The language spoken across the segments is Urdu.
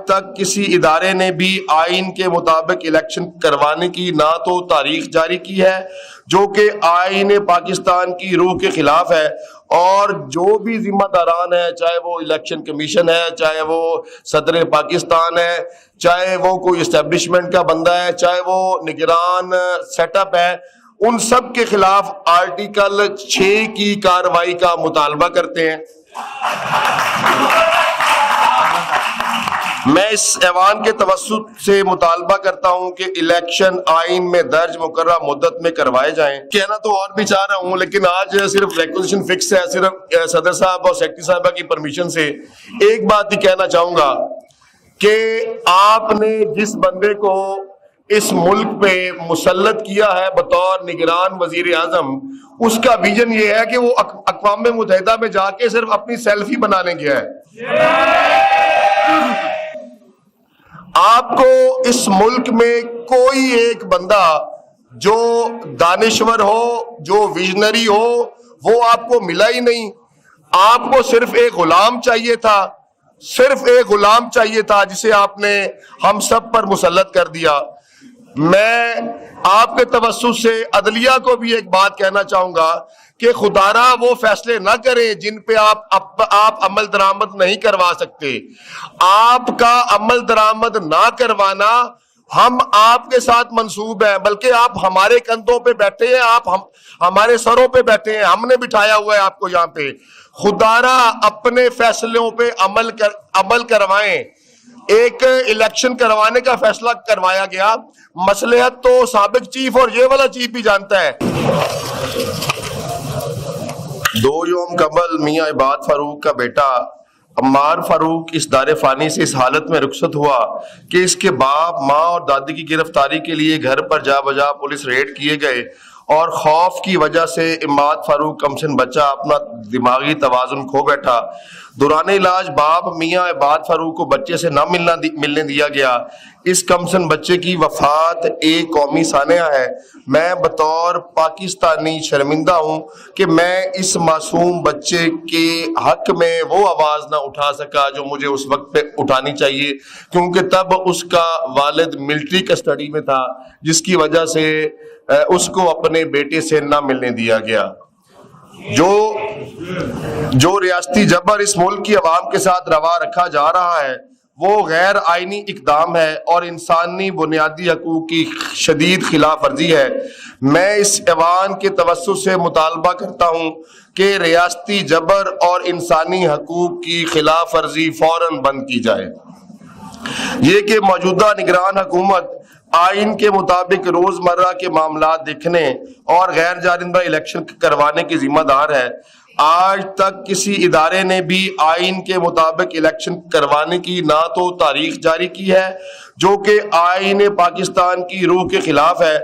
تک کسی ادارے نے بھی آئین کے مطابق الیکشن کروانے کی نہ تو تاریخ جاری کی ہے، جو کہ آئین پاکستان کی روح کے خلاف ہے، اور جو بھی ذمہ داران ہیں، چاہے وہ الیکشن کمیشن ہے، چاہے وہ صدر پاکستان ہے، چاہے وہ کوئی اسٹیبلشمنٹ کا بندہ ہے، چاہے وہ نگران سیٹ اپ ہے، ان سب کے خلاف آرٹیکل 6 کی کارروائی کا مطالبہ کرتے ہیں۔ میں اس ایوان کے توسط سے مطالبہ کرتا ہوں کہ الیکشن آئین میں درج مقررہ مدت میں کروائے جائیں۔ کہنا تو اور بھی چاہ رہا ہوں، لیکن آج صرف ریکوزیشن فکس ہے، صرف صدر صاحب اور سیکرٹری صاحبہ کی پرمیشن سے ایک بات ہی کہنا چاہوں گا کہ آپ نے جس بندے کو اس ملک پہ مسلط کیا ہے بطور نگران وزیر اعظم، اس کا ویژن یہ ہے کہ وہ اقوام متحدہ میں جا کے صرف اپنی سیلفی بنانے گیا ہے۔ آپ کو اس ملک میں کوئی ایک بندہ جو دانشور ہو، جو ویژنری ہو، وہ آپ کو ملا ہی نہیں۔ آپ کو صرف ایک غلام چاہیے تھا، صرف ایک غلام چاہیے تھا جسے آپ نے ہم سب پر مسلط کر دیا۔ میں آپ کے توسط سے عدلیہ کو بھی ایک بات کہنا چاہوں گا کہ خدارا وہ فیصلے نہ کریں جن پہ آپ عمل درآمد نہیں کروا سکتے۔ آپ کا عمل درآمد نہ کروانا ہم آپ کے ساتھ منسوب ہیں، بلکہ آپ ہمارے کندھوں پہ بیٹھے ہیں، آپ ہمارے سروں پہ بیٹھے ہیں، ہم نے بٹھایا ہوا ہے آپ کو یہاں پہ۔ خدارا اپنے فیصلوں پہ عمل کروائیں۔ ایک الیکشن کروانے کا فیصلہ کروایا گیا، مصلحت تو سابق چیف اور یہ والا چیف بھی جانتا ہے۔ 2 یوم قبل میاں عباد فاروق کا بیٹا عمار فاروق اس دار فانی سے اس حالت میں رخصت ہوا کہ اس کے باپ، ماں اور دادی کی گرفتاری کے لیے گھر پر جا بجا پولیس ریڈ کیے گئے، اور خوف کی وجہ سے عماد فاروق کمسن بچہ اپنا دماغی توازن کھو بیٹھا۔ دوران علاج باپ میاں عباد فاروق کو بچے سے نہ ملنے دیا گیا۔ اس کمسن بچے کی وفات ایک قومی سانحہ ہے۔ میں بطور پاکستانی شرمندہ ہوں کہ میں اس معصوم بچے کے حق میں وہ آواز نہ اٹھا سکا جو مجھے اس وقت پہ اٹھانی چاہیے، کیونکہ تب اس کا والد ملٹری کسٹڈی میں تھا، جس کی وجہ سے اس کو اپنے بیٹے سے نہ ملنے دیا گیا۔ جو ریاستی جبر اس ملک کی عوام کے ساتھ روا رکھا جا رہا ہے وہ غیر آئینی اقدام ہے اور انسانی بنیادی حقوق کی شدید خلاف ورزی ہے۔ میں اس ایوان کے توسط سے مطالبہ کرتا ہوں کہ ریاستی جبر اور انسانی حقوق کی خلاف ورزی فوراً بند کی جائے۔ یہ کہ موجودہ نگران حکومت آئین کے مطابق روزمرہ کے معاملات دیکھنے اور غیر جانبدار الیکشن کروانے کی ذمہ دار ہے۔ آج تک کسی ادارے نے بھی آئین کے مطابق الیکشن کروانے کی نہ تو تاریخ جاری کی ہے، جو کہ آئین پاکستان کی روح کے خلاف ہے،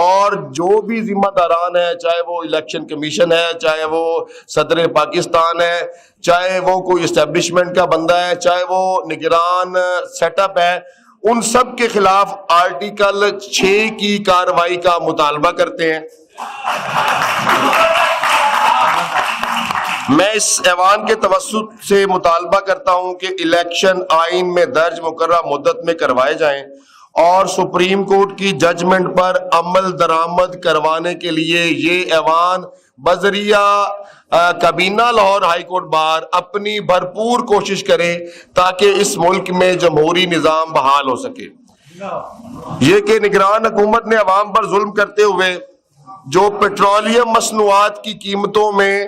اور جو بھی ذمہ داران ہیں، چاہے وہ الیکشن کمیشن ہے، چاہے وہ صدر پاکستان ہے، چاہے وہ کوئی اسٹیبلشمنٹ کا بندہ ہے، چاہے وہ نگران سیٹ اپ ہے، ان سب کے خلاف آرٹیکل 6 کی کارروائی کا مطالبہ کرتے ہیں۔ میں اس ایوان کے توسط سے مطالبہ کرتا ہوں کہ الیکشن آئین میں درج مقررہ مدت میں کروائے جائیں، اور سپریم کورٹ کی ججمنٹ پر عمل درآمد کروانے کے لیے یہ ایوان بذریعہ کابینہ لاہور ہائی کورٹ بار اپنی بھرپور کوشش کرے تاکہ اس ملک میں جمہوری نظام بحال ہو سکے۔ یہ کہ نگران حکومت نے عوام پر ظلم کرتے ہوئے جو پیٹرولیم مصنوعات کی قیمتوں میں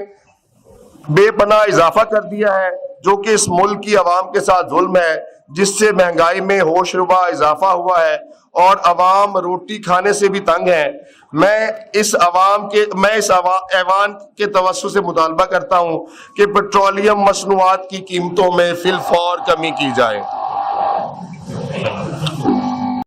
بے پناہ اضافہ کر دیا ہے، جو کہ اس ملک کی عوام کے ساتھ ظلم ہے، جس سے مہنگائی میں ہوش ربا اضافہ ہوا ہے اور عوام روٹی کھانے سے بھی تنگ ہے۔ میں اس ایوان کے توسط سے مطالبہ کرتا ہوں کہ پیٹرولیم مصنوعات کی قیمتوں میں فی الفور کمی کی جائے۔